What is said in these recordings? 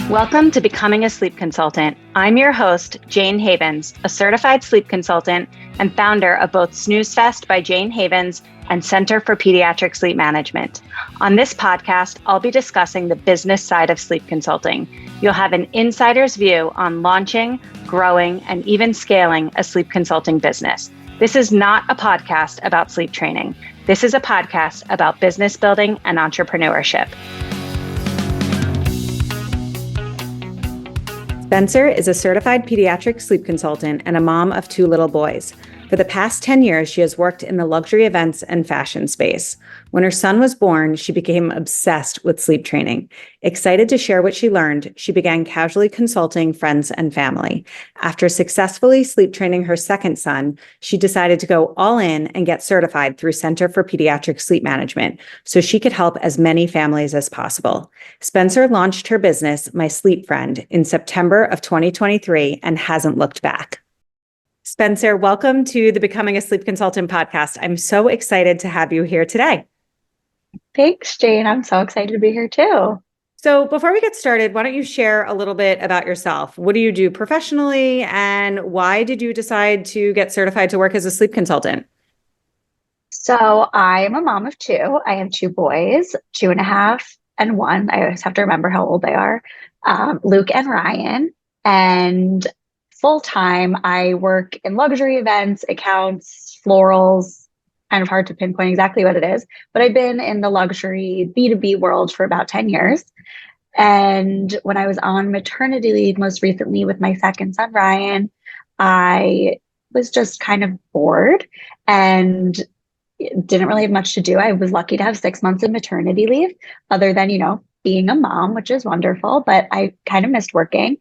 Welcome to Becoming a Sleep Consultant. I'm your host, Jane Havens, a certified sleep consultant and founder of both Snooze Fest by Jane Havens and Center for Pediatric Sleep Management. On this podcast, I'll be discussing the business side of sleep consulting. You'll have an insider's view on launching, growing, and even scaling a sleep consulting business. This is not a podcast about sleep training. This is a podcast about business building and entrepreneurship. Spenser is a certified pediatric sleep consultant and a mom of 2 little boys. For the past 10 years, she has worked in the luxury events and fashion space. When her son was born, she became obsessed with sleep training. Excited to share what she learned, she began casually consulting friends and family. After successfully sleep training her second son, she decided to go all in and get certified through Center for Pediatric Sleep Management so she could help as many families as possible. Spenser launched her business, My Sleep Friend, in September of 2023 and hasn't looked back. Spenser, welcome to the Becoming a Sleep Consultant podcast. I'm so excited to have you here today. Thanks, Jane. I'm so excited to be here too. So before we get started, why don't you share a little bit about yourself? What do you do professionally, and why did you decide to get certified to work as a sleep consultant? So I am a mom of 2. I have 2 boys, 2.5 and 1. I always have to remember how old they are, Luke and Ryan. And full-time, I work in luxury events, accounts, florals, kind of hard to pinpoint exactly what it is, but I've been in the luxury B2B world for about 10 years. And when I was on maternity leave, most recently with my second son, Ryan, I was just kind of bored and didn't really have much to do. I was lucky to have 6 months of maternity leave, other than, being a mom, which is wonderful, but I kind of missed working.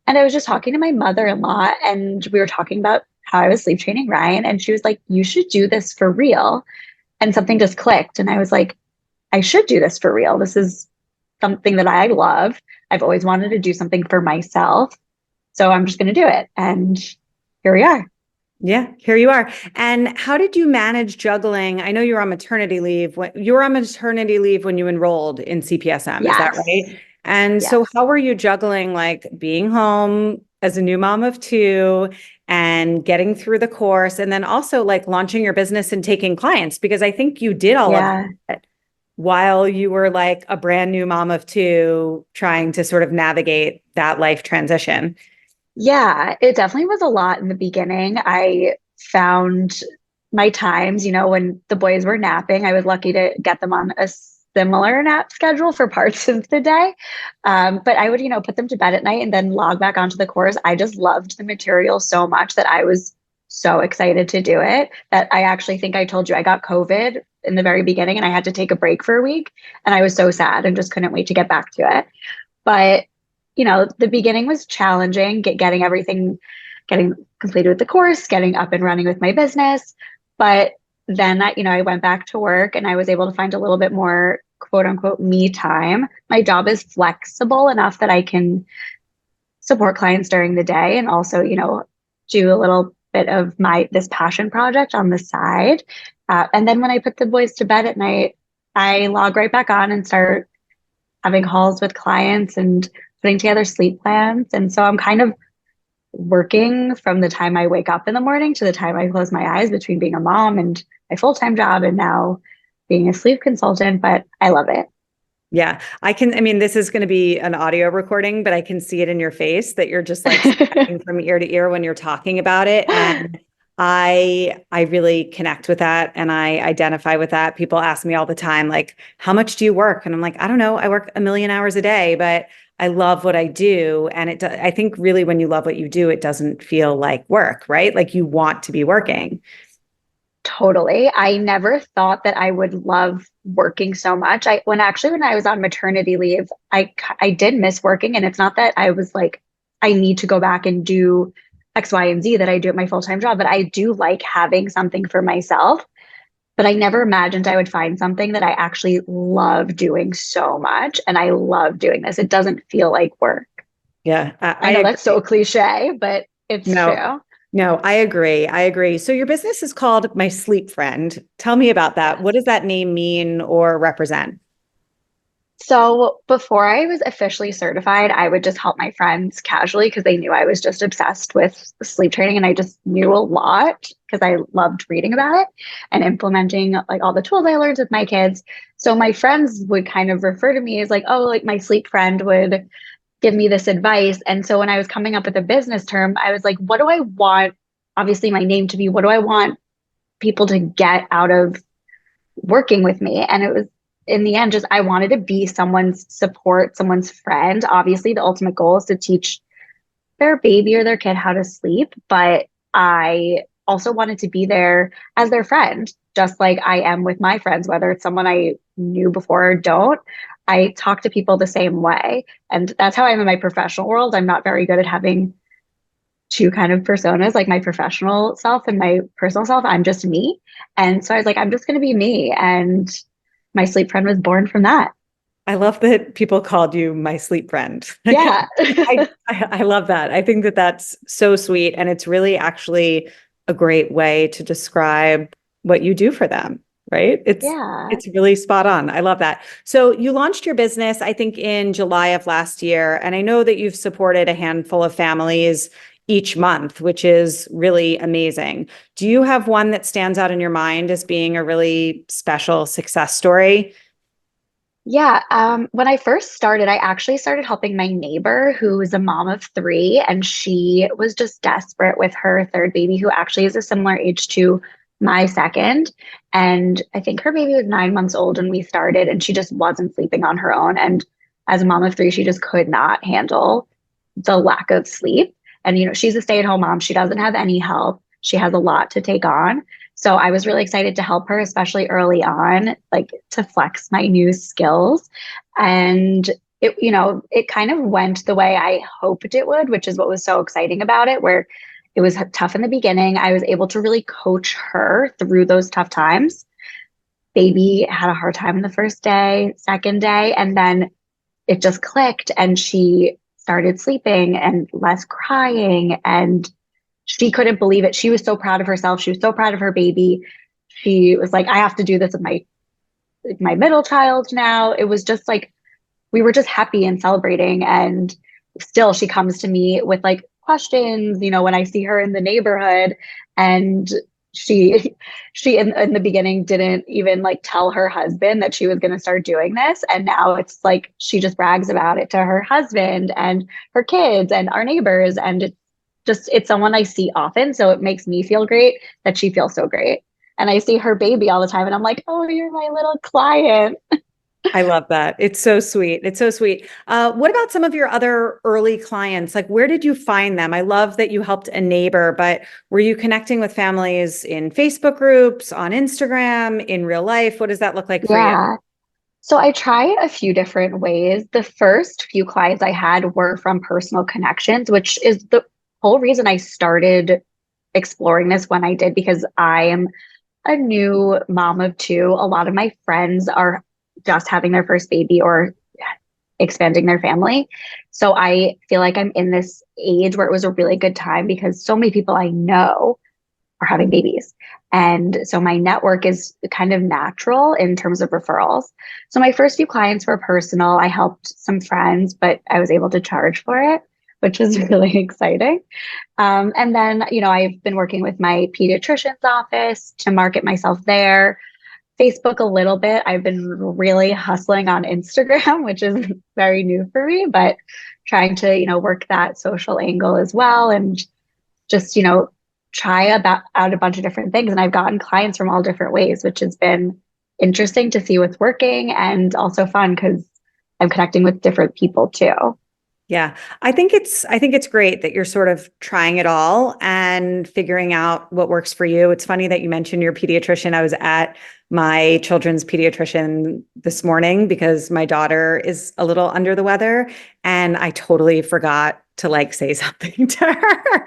And I was just talking to my mother-in-law, and we were talking about how I was sleep training Ryan, and she was like, you should do this for real. And something just clicked. And I was like, I should do this for real. This is something that I love. I've always wanted to do something for myself. So I'm just going to do it. And here we are. Yeah, here you are. And how did you manage juggling? I know you were on maternity leave. You were on maternity leave when you enrolled in CPSM, Yes. Is that right? And Yes. So how were you juggling like being home as a new mom of 2 and getting through the course, and then also like launching your business and taking clients? Because I think you did all of that while you were like a brand new mom of 2 trying to sort of navigate that life transition. Yeah, it definitely was a lot in the beginning. I found my times, when the boys were napping, I was lucky to get them on a similar nap schedule for parts of the day. But I would, put them to bed at night and then log back onto the course. I just loved the material so much that I was so excited to do it that I actually think I told you I got COVID in the very beginning and I had to take a break for a week. And I was so sad and just couldn't wait to get back to it. But the beginning was challenging, getting completed with the course, getting up and running with my business. But then I went back to work and I was able to find a little bit more quote unquote me time. My job is flexible enough that I can support clients during the day and also, do a little bit of this passion project on the side. And then when I put the boys to bed at night, I log right back on and start having calls with clients and putting together sleep plans. And so I'm kind of working from the time I wake up in the morning to the time I close my eyes between being a mom and my full-time job and now being a sleep consultant, but I love it. Yeah, this is going to be an audio recording, but I can see it in your face that you're just like from ear to ear when you're talking about it. And I really connect with that and I identify with that. People ask me all the time, like, how much do you work? And I'm like, I don't know. I work 1 million hours a day, but I love what I do. And I think really when you love what you do, it doesn't feel like work, right? Like you want to be working. Totally. I never thought that I would love working so much. When I was on maternity leave, I did miss working. And it's not that I was like, I need to go back and do X, Y, and Z that I do at my full-time job, but I do like having something for myself. But I never imagined I would find something that I actually love doing so much. And I love doing this. It doesn't feel like work. Yeah. I know that's so cliche, but it's true. No, I agree. I agree. So your business is called My Sleep Friend. Tell me about that. What does that name mean or represent? So before I was officially certified, I would just help my friends casually because they knew I was just obsessed with sleep training and I just knew a lot because I loved reading about it and implementing like all the tools I learned with my kids. So my friends would kind of refer to me as like, oh, like my sleep friend would give me this advice. And so when I was coming up with a business term, I was like, what do I want? Obviously, my name to be, what do I want people to get out of working with me? And it was in the end, just I wanted to be someone's support, someone's friend. Obviously, the ultimate goal is to teach their baby or their kid how to sleep, but I also wanted to be there as their friend, just like I am with my friends, whether it's someone I knew before or don't. I talk to people the same way. And that's how I am in my professional world. I'm not very good at having two kind of personas, like my professional self and my personal self. I'm just me. And so I was like, I'm just going to be me. And my sleep friend was born from that. I love that people called you my sleep friend. Yeah. I love that. I think that that's so sweet. And it's really actually a great way to describe what you do for them, right? Yeah. It's really spot on. I love that. So you launched your business, I think, in July of last year. And I know that you've supported a handful of families each month, which is really amazing. Do you have one that stands out in your mind as being a really special success story? Yeah. When I first started, I actually started helping my neighbor who is a mom of three, and she was just desperate with her third baby, who actually is a similar age to my second. And I think her baby was 9 months old when we started, and she just wasn't sleeping on her own. And as a mom of three, she just could not handle the lack of sleep. And, she's a stay-at-home mom. She doesn't have any help. She has a lot to take on. So I was really excited to help her, especially early on, like to flex my new skills. And it kind of went the way I hoped it would, which is what was so exciting about it, where it was tough in the beginning. I was able to really coach her through those tough times. Baby had a hard time the first day, second day, and then it just clicked and she started sleeping and less crying, and she couldn't believe it. She was so proud of herself. She was so proud of her baby. She was like, I have to do this with my middle child now. It was just like we were just happy and celebrating. And still she comes to me with like questions, when I see her in the neighborhood. And she she in the beginning didn't even like tell her husband that she was going to start doing this, and now it's like she just brags about it to her husband and her kids and our neighbors, and it's someone I see often, so it makes me feel great that she feels so great. And I see her baby all the time and I'm like, oh, you're my little client. I love that. It's so sweet. It's so sweet. What about some of your other early clients? Like, where did you find them? I love that you helped a neighbor, but were you connecting with families in Facebook groups, on Instagram, in real life? What does that look like for you? Yeah. So I try a few different ways. The first few clients I had were from personal connections, which is the whole reason I started exploring this when I did, because I am a new mom of two. A lot of my friends are just having their first baby or expanding their family. So I feel like I'm in this age where it was a really good time because so many people I know are having babies. And so my network is kind of natural in terms of referrals. So my first few clients were personal. I helped some friends, but I was able to charge for it, which is really exciting. And then, I've been working with my pediatrician's office to market myself there. Facebook a little bit. I've been really hustling on Instagram, which is very new for me, but trying to, work that social angle as well and just, try out a bunch of different things. And I've gotten clients from all different ways, which has been interesting to see what's working and also fun because I'm connecting with different people too. Yeah, I think it's great that you're sort of trying it all and figuring out what works for you. It's funny that you mentioned your pediatrician. I was at my children's pediatrician this morning because my daughter is a little under the weather, and I totally forgot to like say something to her.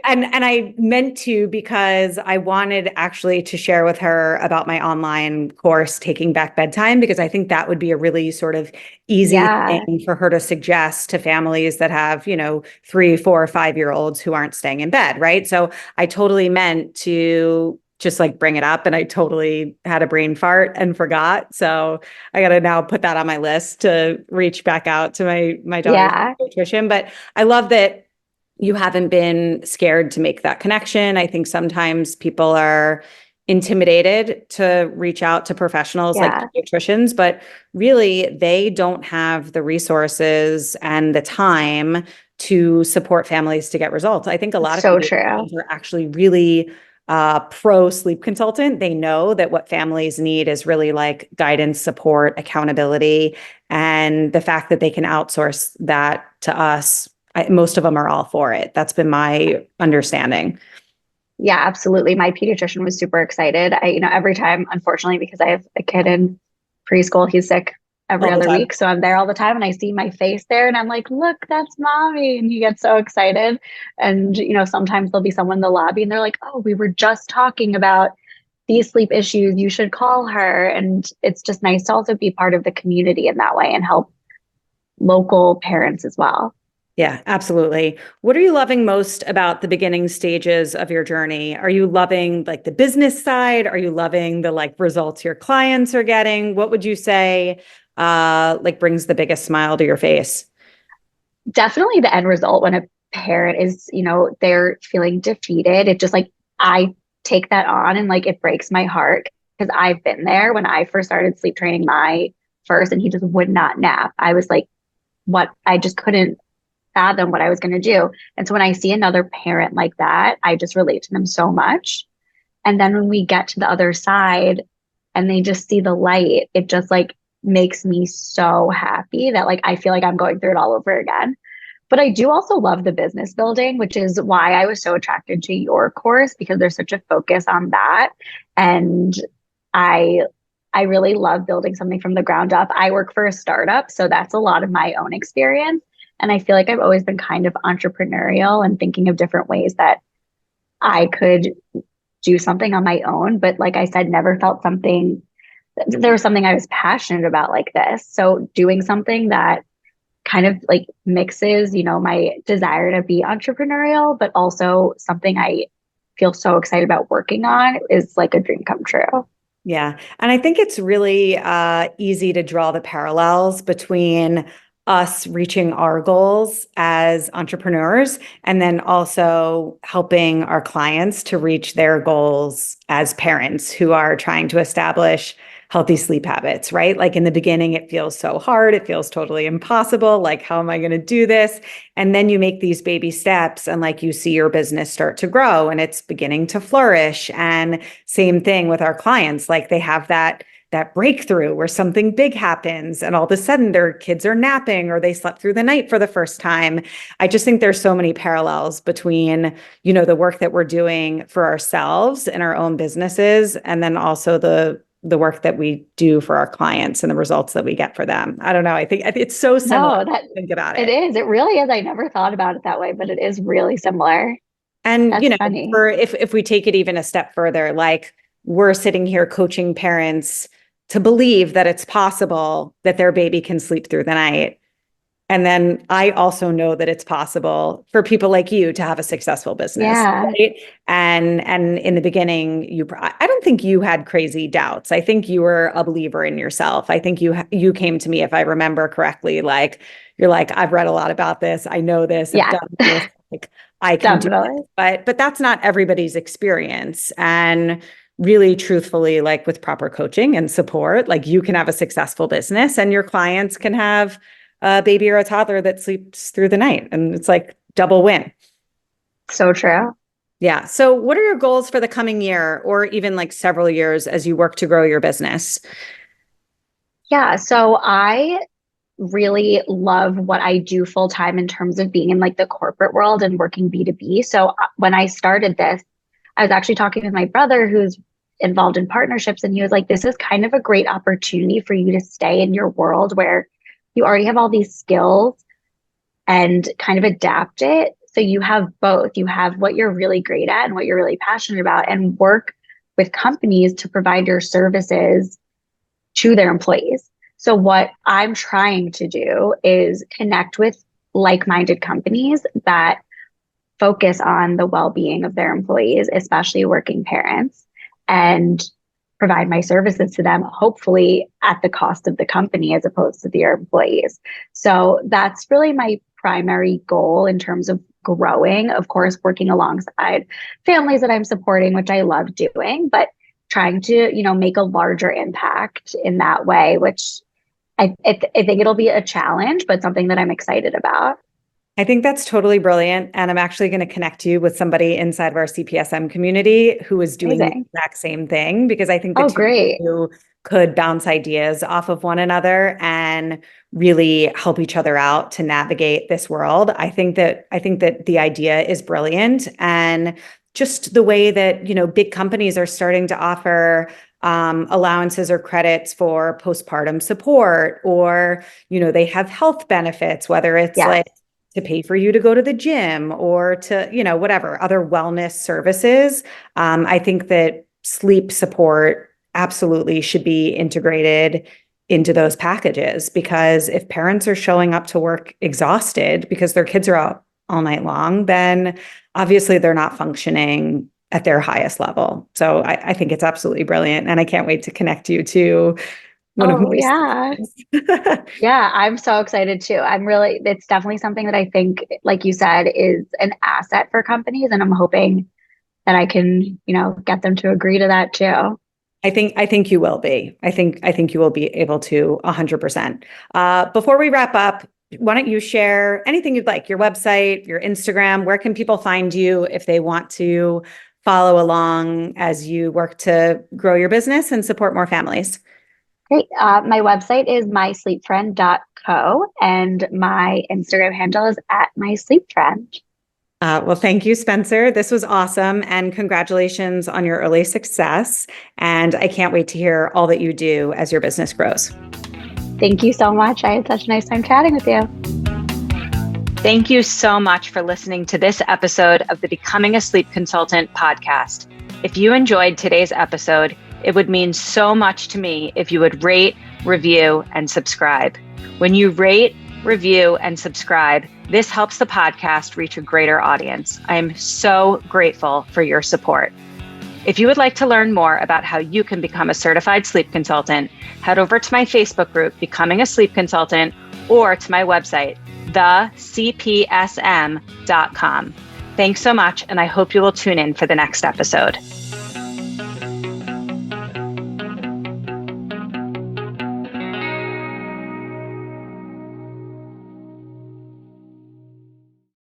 And I meant to, because I wanted actually to share with her about my online course, Taking Back Bedtime, because I think that would be a really sort of easy Yeah. thing for her to suggest to families that have, 3, 4, 5 year olds who aren't staying in bed, right? So I totally meant to just like bring it up, and I totally had a brain fart and forgot. So I got to now put that on my list to reach back out to my daughter's Yeah. pediatrician. But I love that you haven't been scared to make that connection. I think sometimes people are intimidated to reach out to professionals like Yeah. pediatricians, but really they don't have the resources and the time to support families to get results. I think a lot of So true. pediatricians are actually really pro sleep consultant. They know that what families need is really like guidance, support, accountability, and the fact that they can outsource that to us. Most of them are all for it. That's been my understanding. Yeah, absolutely. My pediatrician was super excited. Every time, unfortunately, because I have a kid in preschool, he's sick every All the other time. week. So I'm there all the time and I see my face there and I'm like, look, that's mommy. And he gets so excited. And, sometimes there'll be someone in the lobby and they're like, oh, we were just talking about these sleep issues. You should call her. And it's just nice to also be part of the community in that way and help local parents as well. Yeah, absolutely. What are you loving most about the beginning stages of your journey? Are you loving like the business side? Are you loving the like results your clients are getting? What would you say like brings the biggest smile to your face? Definitely the end result when a parent is, they're feeling defeated. It just like, I take that on and like it breaks my heart because I've been there when I first started sleep training my first and he just would not nap. I was like, what? I just couldn't fathom what I was going to do. And so when I see another parent like that, I just relate to them so much. And then when we get to the other side and they just see the light, it just like makes me so happy that like I feel like I'm going through it all over again. But I do also love the business building, which is why I was so attracted to your course because there's such a focus on that. And I I really love building something from the ground up. I work for a startup, so that's a lot of my own experience. And I feel like I've always been kind of entrepreneurial and thinking of different ways that I could do something on my own. But like I said, never felt there was something I was passionate about like this. So doing something that kind of like mixes, my desire to be entrepreneurial, but also something I feel so excited about working on is like a dream come true. Yeah. And I think it's really easy to draw the parallels between us reaching our goals as entrepreneurs and then also helping our clients to reach their goals as parents who are trying to establish healthy sleep habits, right? Like in the beginning, it feels so hard. It feels totally impossible. Like, how am I going to do this? And then you make these baby steps and like you see your business start to grow and it's beginning to flourish. And same thing with our clients, like they have that breakthrough where something big happens and all of a sudden their kids are napping or they slept through the night for the first time. I just think there's so many parallels between, the work that we're doing for ourselves in our own businesses and then also the work that we do for our clients and the results that we get for them. I don't know. I think it's so similar. No, that Think about it it. is. It really is. I never thought about it that way, but it is really similar. And, That's funny. for if we take it even a step further, like we're sitting here coaching parents to believe that it's possible that their baby can sleep through the night. And then I also know that it's possible for people like you to have a successful business, Yeah. right? And in the beginning, I don't think you had crazy doubts. I think you were a believer in yourself. I think you came to me, if I remember correctly, like you're like, I've read a lot about this. I know this. I've Yeah, done this. Like I can do it. definitely. But that's not everybody's experience. And really truthfully, like with proper coaching and support, like you can have a successful business and your clients can have a baby or a toddler that sleeps through the night. And it's like double win. So true. Yeah. So what are your goals for the coming year or even like several years as you work to grow your business? Yeah. So I really love what I do full time in terms of being in like the corporate world and working B2B. So when I started this, I was actually talking with my brother who's involved in partnerships. And he was like, this is kind of a great opportunity for you to stay in your world where you already have all these skills and kind of adapt it. So you have both. You have what you're really great at and what you're really passionate about, and work with companies to provide your services to their employees. So what I'm trying to do is connect with like-minded companies that focus on the well-being of their employees, especially working parents, and provide my services to them, hopefully at the cost of the company as opposed to their employees. So that's really my primary goal in terms of growing. Of course, working alongside families that I'm supporting, which I love doing, but trying to, make a larger impact in that way, which I think it'll be a challenge, but something that I'm excited about. I think that's totally brilliant. And I'm actually going to connect you with somebody inside of our CPSM community who is doing the exact same thing, because I think the two of you could bounce ideas off of one another and really help each other out to navigate this world. I think that the idea is brilliant. And just the way that, big companies are starting to offer allowances or credits for postpartum support, or, they have health benefits, whether it's like to pay for you to go to the gym or to, whatever other wellness services. I think that sleep support absolutely should be integrated into those packages, because if parents are showing up to work exhausted because their kids are out all night long, then obviously they're not functioning at their highest level. So I think it's absolutely brilliant. And I can't wait to connect you to one of my Yeah, I'm so excited too. It's definitely something that I think, like you said, is an asset for companies. And I'm hoping that I can, get them to agree to that too. I think you will be. I think you will be able to 100%. Before we wrap up, why don't you share anything you'd like, your website, your Instagram, where can people find you if they want to follow along as you work to grow your business and support more families? Great. My website is mysleepfriend.co, and my Instagram handle is @mysleepfriend. Well, thank you, Spenser. This was awesome. And congratulations on your early success. And I can't wait to hear all that you do as your business grows. Thank you so much. I had such a nice time chatting with you. Thank you so much for listening to this episode of the Becoming a Sleep Consultant podcast. If you enjoyed today's episode, it would mean so much to me if you would rate, review, and subscribe. When you rate, review, and subscribe, this helps the podcast reach a greater audience. I am so grateful for your support. If you would like to learn more about how you can become a certified sleep consultant, head over to my Facebook group, Becoming a Sleep Consultant, or to my website, thecpsm.com. Thanks so much, and I hope you will tune in for the next episode.